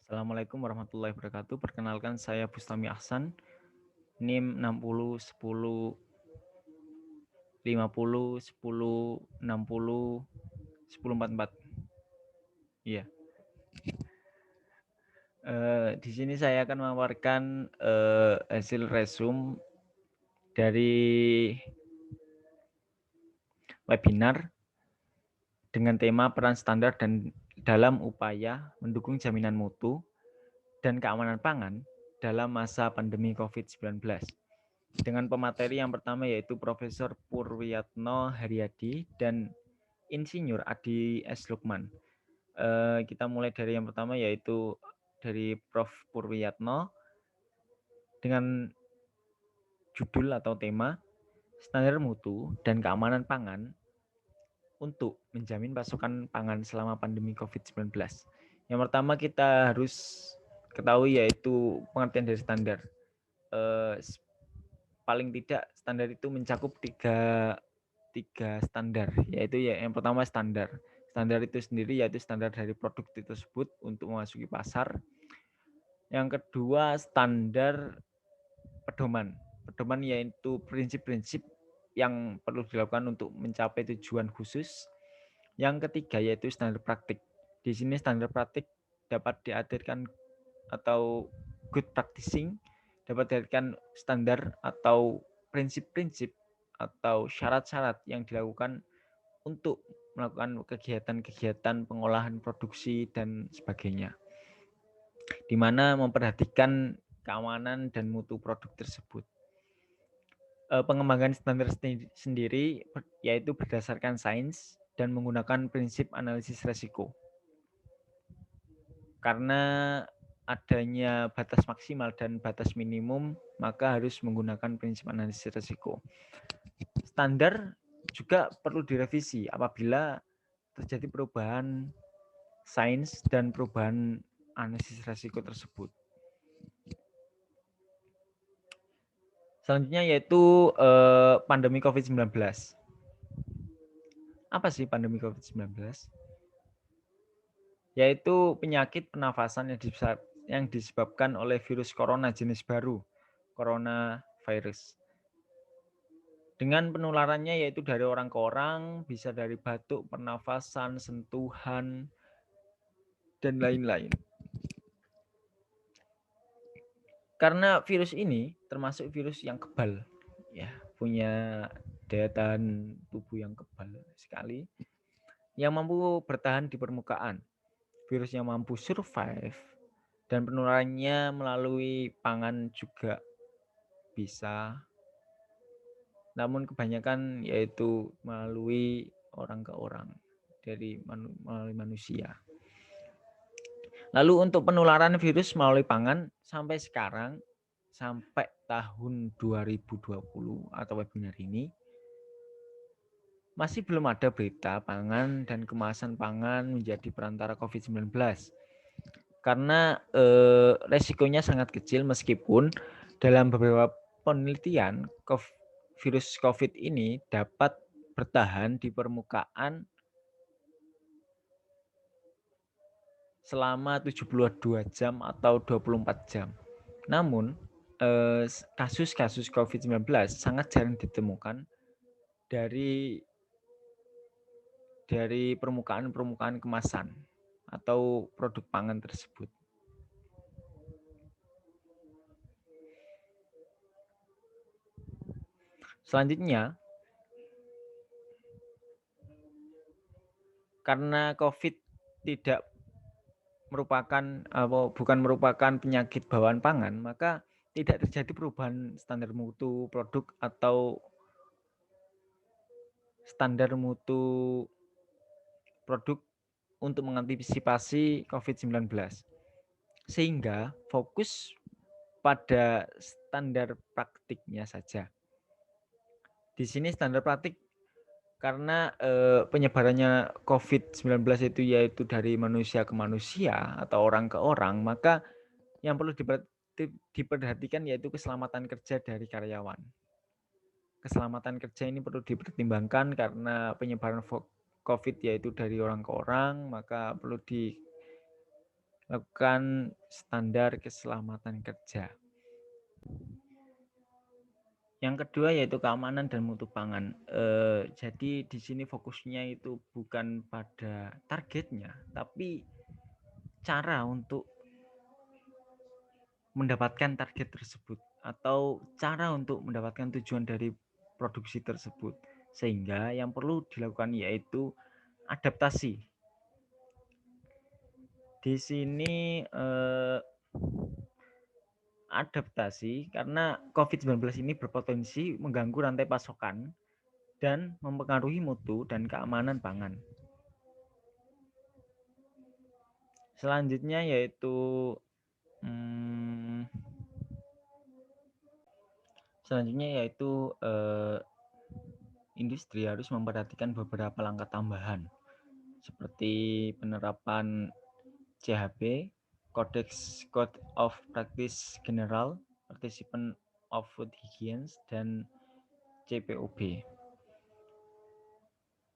Assalamualaikum warahmatullahi wabarakatuh. Perkenalkan saya Bustami Ahsan, NIM 60 10 50 10 60 10 44. Iya. Di sini saya akan memaparkan hasil resume dari webinar dengan tema peran standar dan dalam upaya mendukung jaminan mutu dan keamanan pangan dalam masa pandemi COVID-19. Dengan pemateri yang pertama yaitu Profesor Purwiyatno Haryadi dan Insinyur Adi S. Lukman. Kita mulai dari yang pertama yaitu dari Prof. Purwiyatno dengan judul atau tema Standar Mutu dan Keamanan Pangan untuk menjamin pasokan pangan selama pandemi COVID-19. Yang pertama kita harus ketahui yaitu pengertian dari standar. Paling tidak standar itu mencakup tiga standar, yaitu yang pertama standar itu sendiri yaitu standar dari produk tersebut untuk memasuki pasar. Yang kedua standar pedoman yaitu prinsip-prinsip yang perlu dilakukan untuk mencapai tujuan khusus. Yang ketiga yaitu standar praktik. Di sini standar praktik dapat diartikan atau good practicing dapat diartikan standar atau prinsip-prinsip atau syarat-syarat yang dilakukan untuk melakukan kegiatan-kegiatan pengolahan produksi dan sebagainya, di mana memperhatikan keamanan dan mutu produk tersebut. Pengembangan standar sendiri yaitu berdasarkan sains dan menggunakan prinsip analisis resiko. Karena adanya batas maksimal dan batas minimum, maka harus menggunakan prinsip analisis risiko. Standar juga perlu direvisi apabila terjadi perubahan sains dan perubahan analisis risiko tersebut. Selanjutnya yaitu pandemi COVID-19. Apa sih pandemi COVID-19? Yaitu penyakit pernafasan yang disebabkan oleh virus corona jenis baru, coronavirus. Dengan penularannya yaitu dari orang ke orang, bisa dari batuk, pernafasan, sentuhan, dan lain-lain. Karena virus ini termasuk virus yang kebal, ya, punya daya tahan tubuh yang kebal sekali, yang mampu bertahan di permukaan. Virus yang mampu survive dan penularannya melalui pangan juga bisa. Namun kebanyakan yaitu melalui orang ke orang, melalui manusia. Lalu untuk penularan virus melalui pangan sampai sekarang, sampai tahun 2020 atau webinar ini, masih belum ada berita pangan dan kemasan pangan menjadi perantara COVID-19. Karena resikonya sangat kecil meskipun dalam beberapa penelitian virus COVID ini dapat bertahan di permukaan selama 72 jam atau 24 jam. Namun, kasus-kasus COVID-19 sangat jarang ditemukan dari permukaan kemasan atau produk pangan tersebut. Selanjutnya, karena COVID bukan merupakan penyakit bawaan pangan, maka tidak terjadi perubahan standar mutu produk atau standar mutu produk untuk mengantisipasi COVID-19. Sehingga fokus pada standar praktiknya saja. Di sini standar praktik karena penyebarannya COVID-19 itu yaitu dari manusia ke manusia atau orang ke orang, maka yang perlu diperhatikan yaitu keselamatan kerja dari karyawan. Keselamatan kerja ini perlu dipertimbangkan karena penyebaran COVID yaitu dari orang ke orang, maka perlu lakukan standar keselamatan kerja. Yang kedua yaitu keamanan dan mutu pangan. Jadi di sini fokusnya itu bukan pada targetnya, tapi cara untuk mendapatkan target tersebut atau cara untuk mendapatkan tujuan dari produksi tersebut. Sehingga yang perlu dilakukan yaitu adaptasi. Di sini adaptasi karena COVID-19 ini berpotensi mengganggu rantai pasokan dan mempengaruhi mutu dan keamanan pangan. Selanjutnya yaitu industri harus memperhatikan beberapa langkah tambahan seperti penerapan CHP, Code of Practice General, Participant of Food Hygiene, dan CPOB.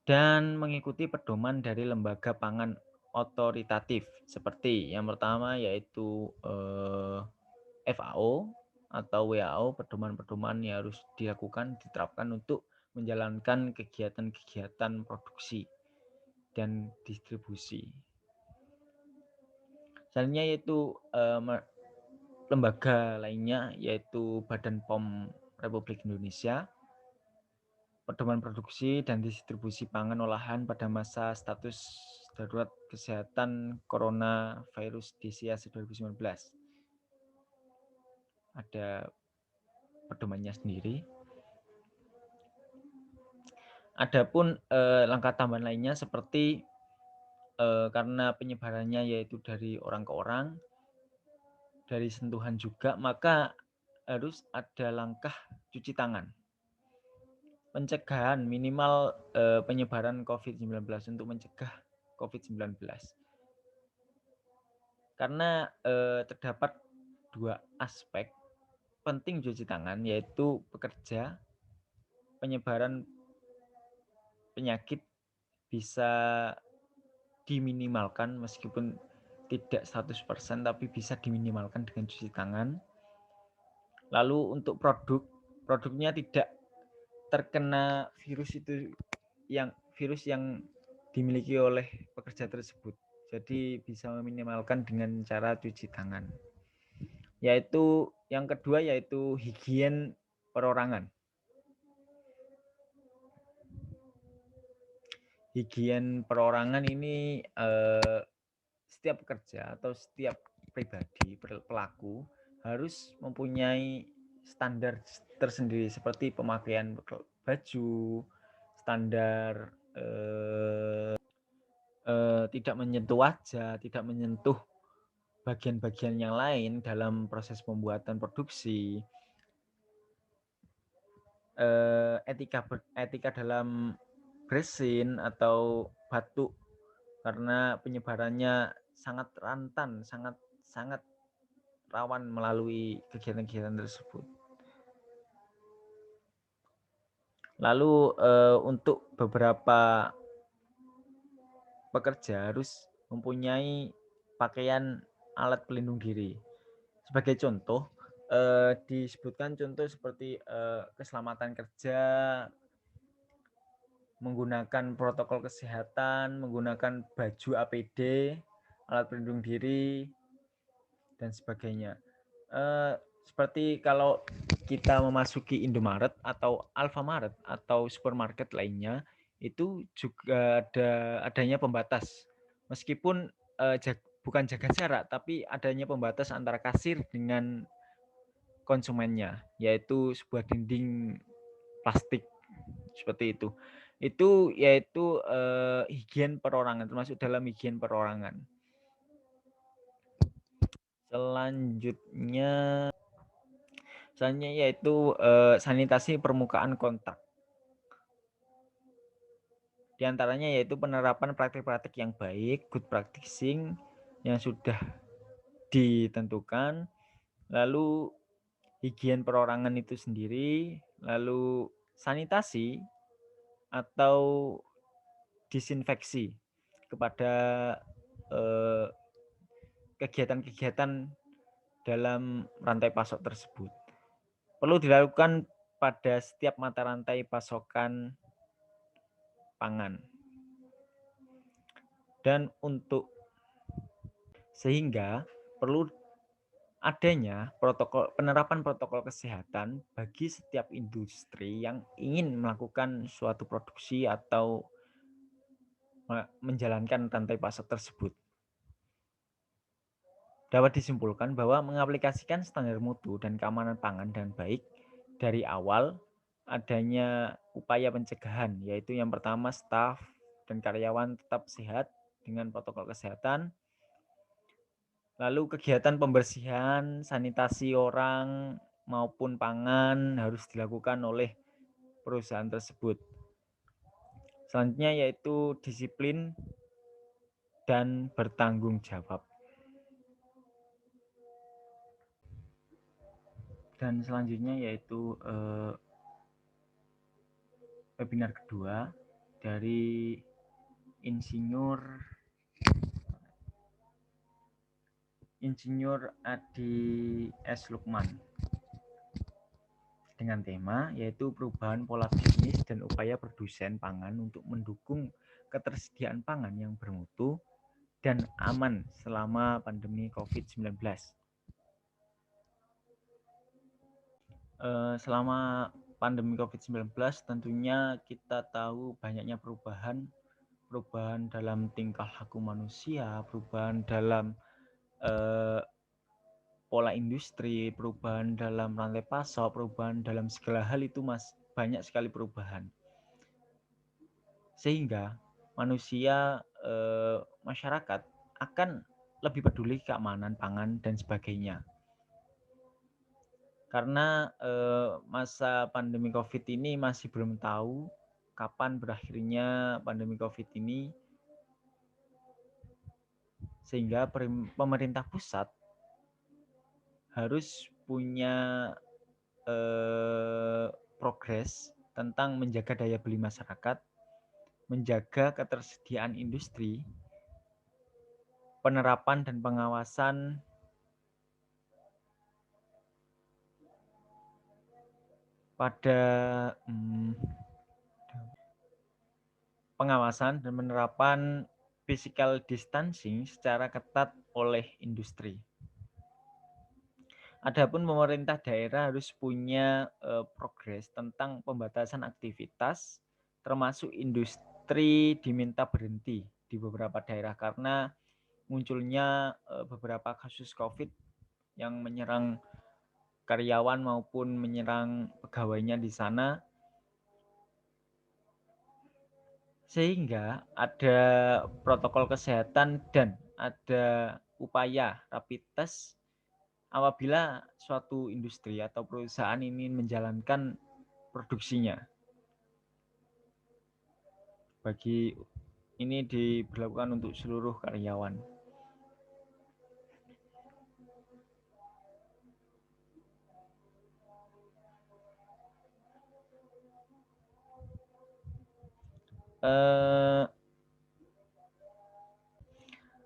Dan mengikuti pedoman dari lembaga pangan otoritatif seperti yang pertama yaitu FAO atau WHO, pedoman-pedoman yang harus dilakukan, diterapkan untuk menjalankan kegiatan-kegiatan produksi dan distribusi. Selanjutnya yaitu lembaga lainnya yaitu Badan POM Republik Indonesia, pedoman produksi dan distribusi pangan olahan pada masa status darurat kesehatan coronavirus DCAS 2019. Ada pedomannya sendiri. Adapun langkah tambahan lainnya seperti karena penyebarannya yaitu dari orang ke orang, dari sentuhan juga, maka harus ada langkah cuci tangan. Pencegahan minimal penyebaran COVID-19 untuk mencegah COVID-19. Karena terdapat dua aspek penting cuci tangan, yaitu pekerja, penyebaran penyakit bisa diminimalkan meskipun tidak 100% tapi bisa diminimalkan dengan cuci tangan. Lalu untuk produknya tidak terkena virus yang dimiliki oleh pekerja tersebut. Jadi bisa meminimalkan dengan cara cuci tangan. Yaitu yang kedua yaitu higien perorangan. Higien perorangan ini setiap pekerja atau setiap pribadi pelaku harus mempunyai standar tersendiri seperti pemakaian baju, standar tidak menyentuh wajah, tidak menyentuh bagian-bagian yang lain dalam proses pembuatan produksi, etika dalam bersin atau batuk karena penyebarannya sangat rentan, sangat rawan melalui kegiatan-kegiatan tersebut. Lalu untuk beberapa pekerja harus mempunyai pakaian alat pelindung diri. Sebagai contoh, disebutkan contoh seperti keselamatan kerja, menggunakan protokol kesehatan, menggunakan baju APD, alat pelindung diri, dan sebagainya. Seperti kalau kita memasuki Indomaret atau Alfamaret atau supermarket lainnya, itu juga adanya pembatas. Meskipun bukan jaga jarak, tapi adanya pembatas antara kasir dengan konsumennya, yaitu sebuah dinding plastik seperti itu. Itu yaitu higien perorangan, termasuk dalam higien perorangan. Selanjutnya yaitu sanitasi permukaan kontak. Di antaranya yaitu penerapan praktik-praktik yang baik, good practicing yang sudah ditentukan, lalu higien perorangan itu sendiri, lalu sanitasi atau disinfeksi kepada kegiatan-kegiatan dalam rantai pasok tersebut. Perlu dilakukan pada setiap mata rantai pasokan pangan. Dan sehingga perlu adanya penerapan protokol kesehatan bagi setiap industri yang ingin melakukan suatu produksi atau menjalankan rantai pasok tersebut. Dapat disimpulkan bahwa mengaplikasikan standar mutu dan keamanan pangan dengan baik dari awal adanya upaya pencegahan, yaitu yang pertama staf dan karyawan tetap sehat dengan protokol kesehatan. Lalu kegiatan pembersihan, sanitasi orang maupun pangan harus dilakukan oleh perusahaan tersebut. Selanjutnya yaitu disiplin dan bertanggung jawab. Dan selanjutnya yaitu webinar kedua dari Insinyur Adi S. Lukman dengan tema yaitu perubahan pola bisnis dan upaya produsen pangan untuk mendukung ketersediaan pangan yang bermutu dan aman selama pandemi COVID-19. Selama pandemi COVID-19 tentunya kita tahu banyaknya perubahan dalam tingkah laku manusia, perubahan dalam pola industri, perubahan dalam rantai pasok, perubahan dalam segala hal itu banyak sekali perubahan. Sehingga manusia, masyarakat akan lebih peduli keamanan pangan dan sebagainya. Karena masa pandemi COVID ini masih belum tahu kapan berakhirnya pandemi COVID ini, sehingga pemerintah pusat harus punya progres tentang menjaga daya beli masyarakat, menjaga ketersediaan industri, penerapan dan pengawasan pada pengawasan dan penerapan physical distancing secara ketat oleh industri. Adapun pemerintah daerah harus punya progres tentang pembatasan aktivitas, termasuk industri diminta berhenti di beberapa daerah karena munculnya beberapa kasus COVID yang menyerang karyawan maupun menyerang pegawainya di sana, sehingga ada protokol kesehatan dan ada upaya rapid test apabila suatu industri atau perusahaan ingin menjalankan produksinya. Bagi ini diberlakukan untuk seluruh karyawan.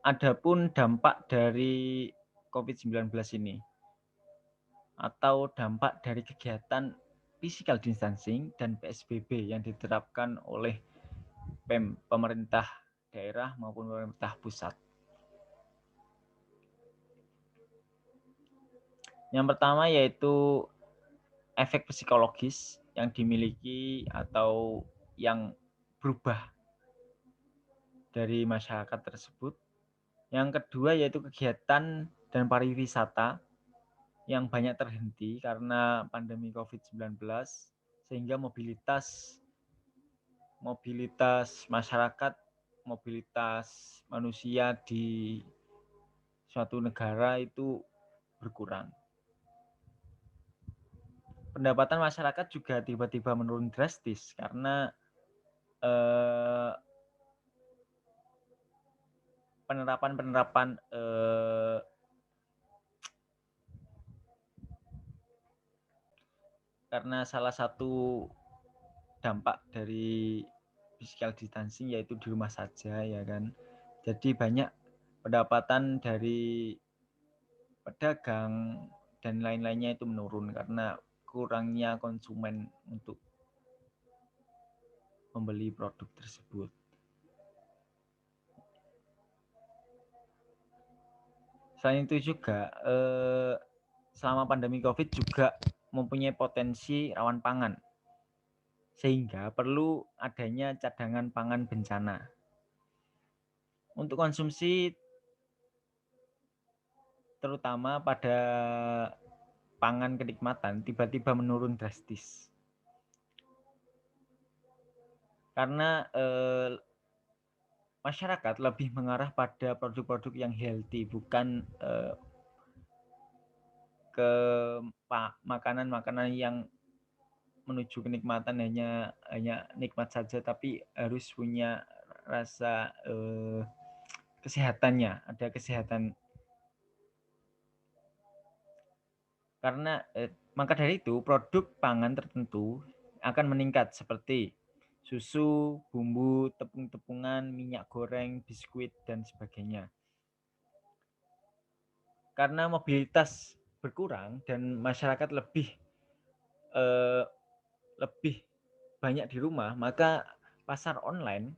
Adapun dampak dari COVID-19 ini atau dampak dari kegiatan physical distancing dan PSBB yang diterapkan oleh pemerintah daerah maupun pemerintah pusat. Yang pertama yaitu efek psikologis yang dimiliki atau yang berubah dari masyarakat tersebut. Yang kedua yaitu kegiatan dan pariwisata yang banyak terhenti karena pandemi COVID-19, sehingga mobilitas masyarakat, mobilitas manusia di suatu negara itu berkurang. Pendapatan masyarakat juga tiba-tiba menurun drastis karena penerapan karena salah satu dampak dari physical distancing yaitu di rumah saja, ya kan. Jadi banyak pendapatan dari pedagang dan lain-lainnya itu menurun karena kurangnya konsumen untuk membeli produk tersebut. Selain itu juga selama pandemi COVID juga mempunyai potensi rawan pangan, sehingga perlu adanya cadangan pangan bencana. Untuk konsumsi terutama pada pangan kenikmatan tiba-tiba menurun drastis. Karena masyarakat lebih mengarah pada produk-produk yang healthy, bukan ke makanan-makanan yang menuju kenikmatan hanya nikmat saja, tapi harus punya rasa kesehatannya, ada kesehatan. Karena maka dari itu produk pangan tertentu akan meningkat seperti susu, bumbu, tepung-tepungan, minyak goreng, biskuit dan sebagainya. Karena mobilitas berkurang dan masyarakat lebih banyak di rumah, maka pasar online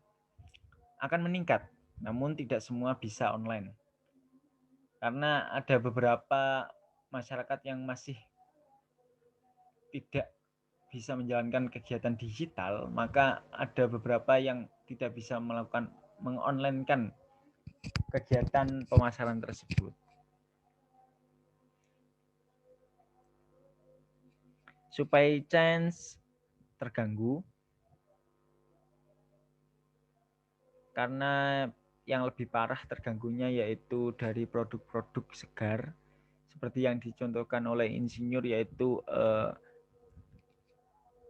akan meningkat. Namun tidak semua bisa online. Karena ada beberapa masyarakat yang masih tidak bisa menjalankan kegiatan digital, maka ada beberapa yang tidak bisa melakukan mengonlinekan kegiatan pemasaran tersebut. Supply chain terganggu karena yang lebih parah terganggunya yaitu dari produk-produk segar seperti yang dicontohkan oleh insinyur, yaitu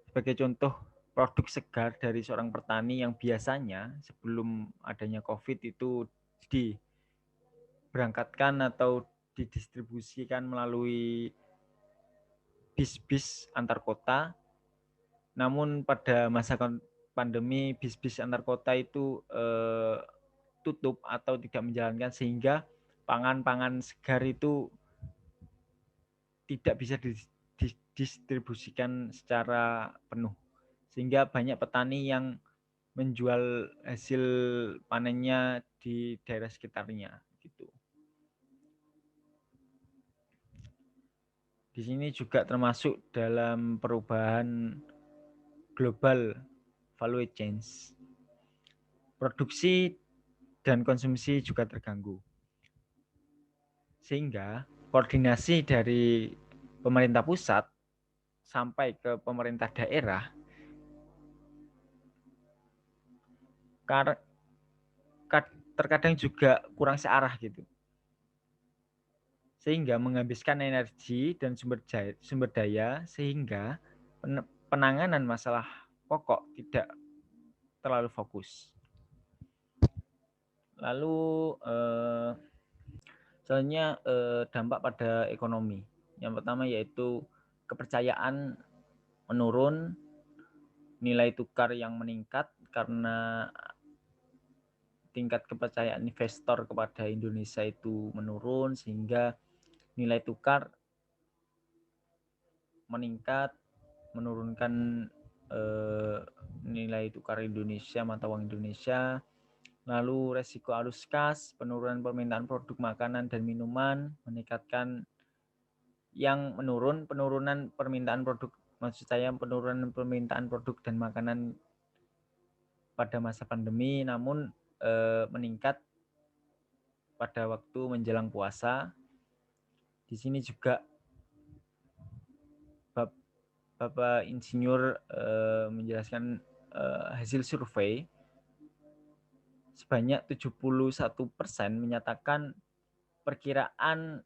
sebagai contoh produk segar dari seorang petani yang biasanya sebelum adanya COVID itu diberangkatkan atau didistribusikan melalui bis-bis antar kota. Namun pada masa pandemi bis-bis antar kota itu tutup atau tidak menjalankan, sehingga pangan-pangan segar itu tidak bisa didistribusikan secara penuh, sehingga banyak petani yang menjual hasil panennya di daerah sekitarnya gitu. Di sini juga termasuk dalam perubahan global value chains. Produksi dan konsumsi juga terganggu. Sehingga koordinasi dari pemerintah pusat sampai ke pemerintah daerah terkadang juga kurang searah gitu. Sehingga menghabiskan energi dan sumber daya sehingga penanganan masalah pokok tidak terlalu fokus. Lalu selanjutnya dampak pada ekonomi. Yang pertama yaitu kepercayaan menurun, nilai tukar yang meningkat karena tingkat kepercayaan investor kepada Indonesia itu menurun, sehingga nilai tukar meningkat, menurunkan nilai tukar Indonesia, mata uang Indonesia. Lalu resiko arus kas, penurunan permintaan produk makanan dan minuman, meningkatkan yang menurun, penurunan permintaan produk, maksud saya penurunan permintaan produk dan makanan pada masa pandemi, namun meningkat pada waktu menjelang puasa. Di sini juga Bapak Insinyur menjelaskan hasil survei sebanyak 71% menyatakan perkiraan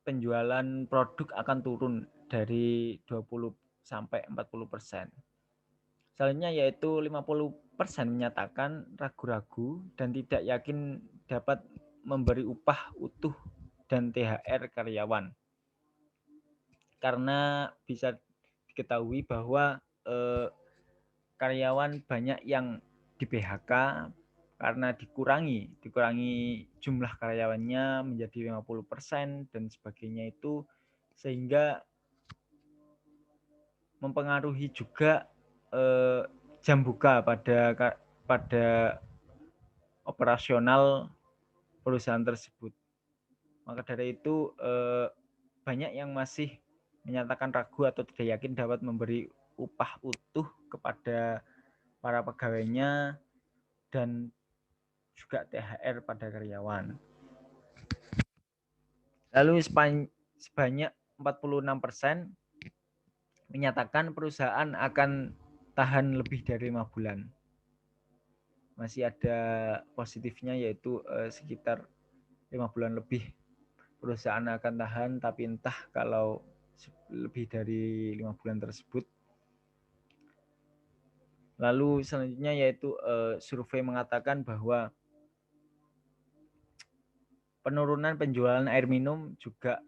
penjualan produk akan turun dari 20 sampai 40%. Selanjutnya yaitu 50% menyatakan ragu-ragu dan tidak yakin dapat memberi upah utuh dan THR karyawan. Karena bisa diketahui bahwa karyawan banyak yang di PHK karena dikurangi jumlah karyawannya menjadi 50% dan sebagainya itu, sehingga mempengaruhi juga jam buka pada operasional perusahaan tersebut. Maka dari itu banyak yang masih menyatakan ragu atau tidak yakin dapat memberi upah utuh kepada para pegawainya dan juga THR pada karyawan. Lalu sebanyak 46% menyatakan perusahaan akan tahan lebih dari 5 bulan. Masih ada positifnya, yaitu sekitar 5 bulan lebih perusahaan akan tahan, tapi entah kalau lebih dari 5 bulan tersebut. Lalu selanjutnya yaitu survei mengatakan bahwa penurunan penjualan air minum juga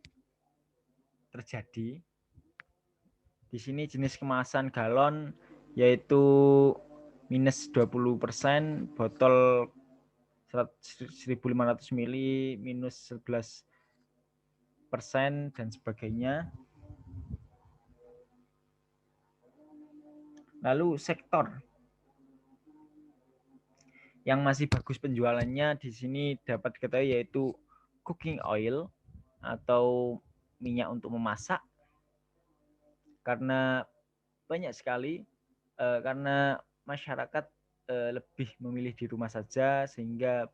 terjadi. Di sini jenis kemasan galon yaitu minus 20%, botol 1.500 ml minus 11% dan sebagainya. Lalu sektor yang masih bagus penjualannya di sini dapat diketahui yaitu cooking oil atau minyak untuk memasak, karena banyak sekali karena masyarakat lebih memilih di rumah saja, sehingga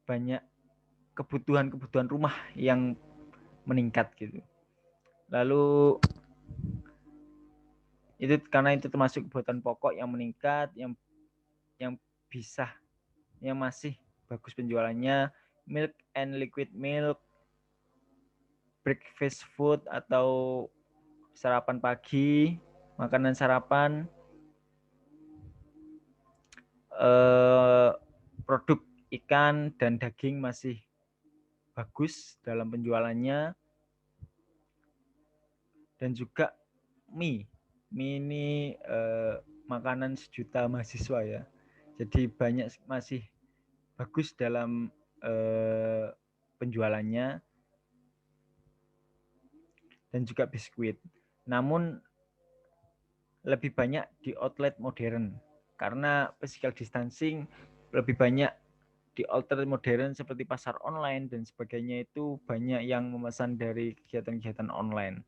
banyak kebutuhan rumah yang meningkat gitu. Lalu itu karena itu termasuk kebutuhan pokok yang meningkat, yang bisa, yang masih bagus penjualannya, milk and liquid milk, breakfast food atau sarapan pagi, makanan sarapan, produk ikan dan daging masih bagus dalam penjualannya, dan juga mie ini makanan sejuta mahasiswa ya, jadi banyak masih bagus dalam penjualannya, dan juga biskuit. Namun lebih banyak di outlet modern, karena physical distancing lebih banyak di outlet modern seperti pasar online dan sebagainya, itu banyak yang memesan dari kegiatan-kegiatan online.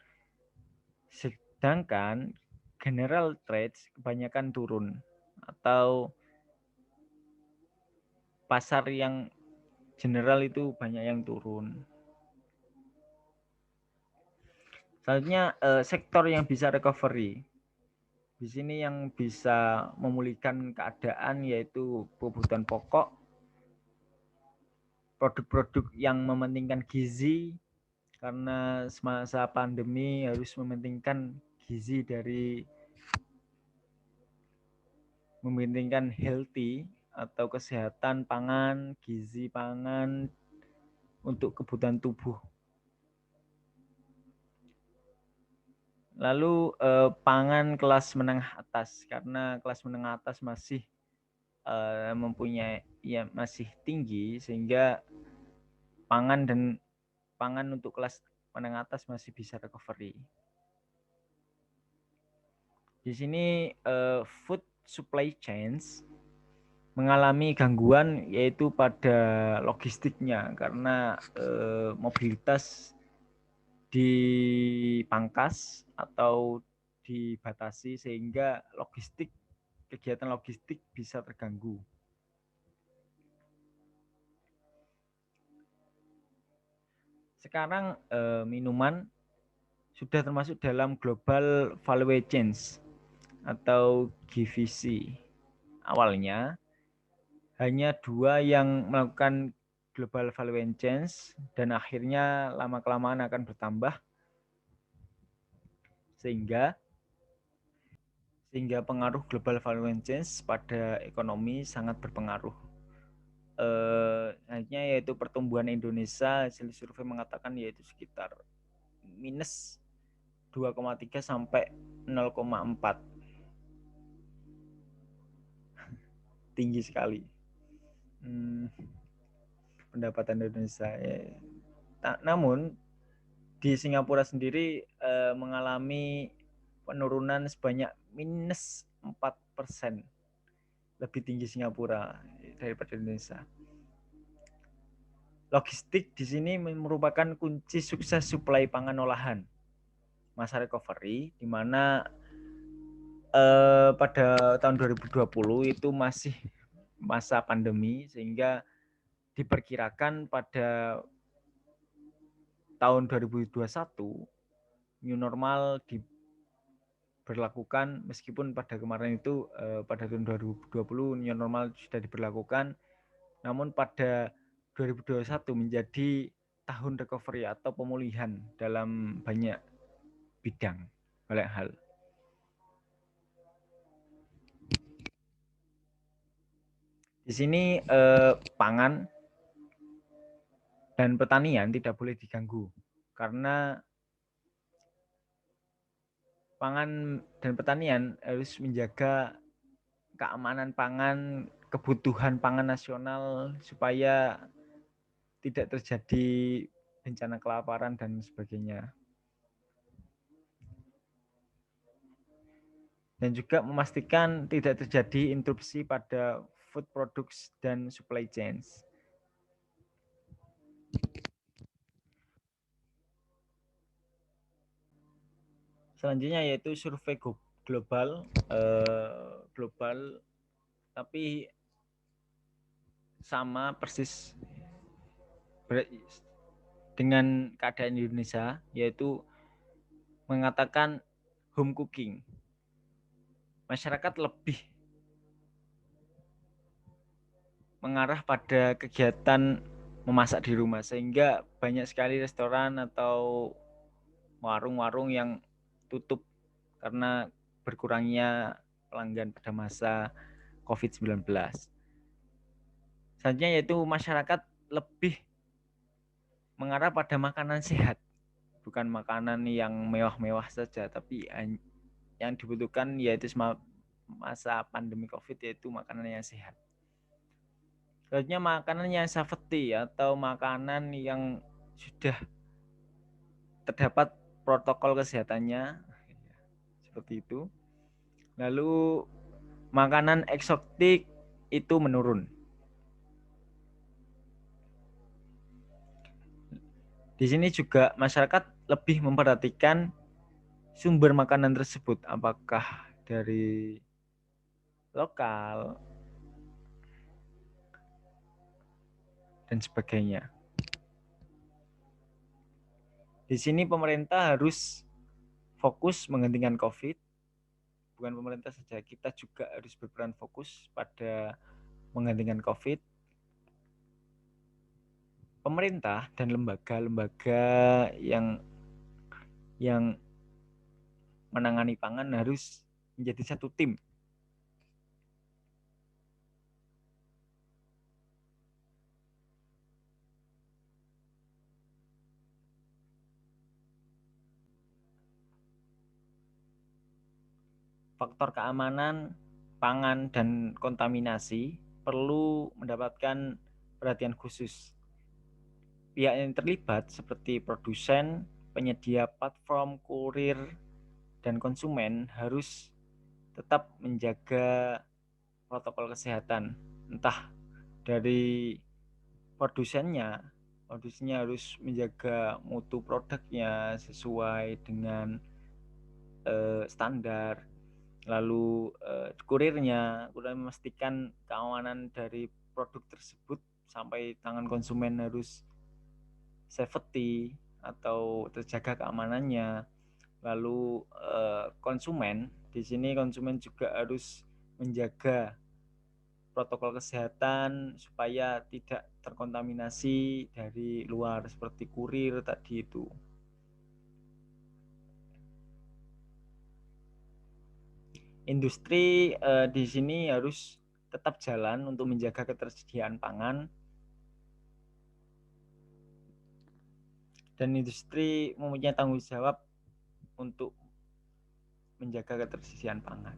Sedangkan general trades kebanyakan turun, atau pasar yang general itu banyak yang turun. Selanjutnya sektor yang bisa recovery. Di sini yang bisa memulihkan keadaan yaitu kebutuhan pokok, produk-produk yang mementingkan gizi, karena semasa pandemi harus mementingkan gizi, dari mementingkan healthy atau kesehatan pangan, gizi pangan untuk kebutuhan tubuh. Lalu pangan kelas menengah atas, karena kelas menengah atas masih mempunyai masih tinggi, sehingga pangan untuk kelas menengah atas masih bisa recovery. Di sini food supply chains mengalami gangguan yaitu pada logistiknya, karena mobilitas dipangkas atau dibatasi, sehingga kegiatan logistik bisa terganggu. Sekarang minuman sudah termasuk dalam global value chains atau GVC. Awalnya hanya 2 yang melakukan global value chains, dan akhirnya lama-kelamaan akan bertambah, sehingga pengaruh global value chains pada ekonomi sangat berpengaruh. Hanya yaitu pertumbuhan Indonesia, hasil survei mengatakan yaitu sekitar minus 2,3 sampai 0,4. tinggi sekali. Pendapatan Indonesia. Namun di Singapura sendiri mengalami penurunan sebanyak minus 4%. Lebih tinggi Singapura daripada Indonesia. Logistik di sini merupakan kunci sukses suplai pangan olahan masa recovery, di mana pada tahun 2020 itu masih masa pandemi, sehingga diperkirakan pada tahun 2021 new normal diberlakukan, meskipun pada kemarin itu pada tahun 2020 new normal sudah diberlakukan, namun pada 2021 menjadi tahun recovery atau pemulihan dalam banyak bidang, banyak hal. Di sini pangan dan pertanian tidak boleh diganggu, karena pangan dan pertanian harus menjaga keamanan pangan, kebutuhan pangan nasional supaya tidak terjadi bencana kelaparan dan sebagainya. Dan juga memastikan tidak terjadi interupsi pada food products dan supply chains. Selanjutnya yaitu survei global, tapi sama persis dengan keadaan Indonesia, yaitu mengatakan home cooking. Masyarakat lebih mengarah pada kegiatan memasak di rumah, sehingga banyak sekali restoran atau warung-warung yang tutup karena berkurangnya pelanggan pada masa COVID-19. Selanjutnya yaitu masyarakat lebih mengarah pada makanan sehat, bukan makanan yang mewah-mewah saja, tapi yang dibutuhkan yaitu masa pandemi COVID, yaitu makanan yang sehat. Selanjutnya makanan yang safety atau makanan yang sudah terdapat protokol kesehatannya, seperti itu. Lalu makanan eksotik itu menurun. Di sini juga masyarakat lebih memperhatikan sumber makanan tersebut, apakah dari lokal dan sebagainya. Di sini pemerintah harus fokus menghentikan COVID. Bukan pemerintah saja, kita juga harus berperan fokus pada menghentikan COVID. Pemerintah dan lembaga-lembaga yang menangani pangan harus menjadi satu tim. Faktor keamanan pangan dan kontaminasi perlu mendapatkan perhatian khusus. Pihak yang terlibat seperti produsen, penyedia platform, kurir, dan konsumen harus tetap menjaga protokol kesehatan. Entah dari produsennya harus menjaga mutu produknya sesuai dengan standar. Lalu kurirnya memastikan keamanan dari produk tersebut sampai tangan konsumen harus safety atau terjaga keamanannya. Lalu konsumen di sini juga harus menjaga protokol kesehatan supaya tidak terkontaminasi dari luar seperti kurir tadi itu. Industri di sini harus tetap jalan untuk menjaga ketersediaan pangan, dan industri mempunyai tanggung jawab untuk menjaga ketersediaan pangan.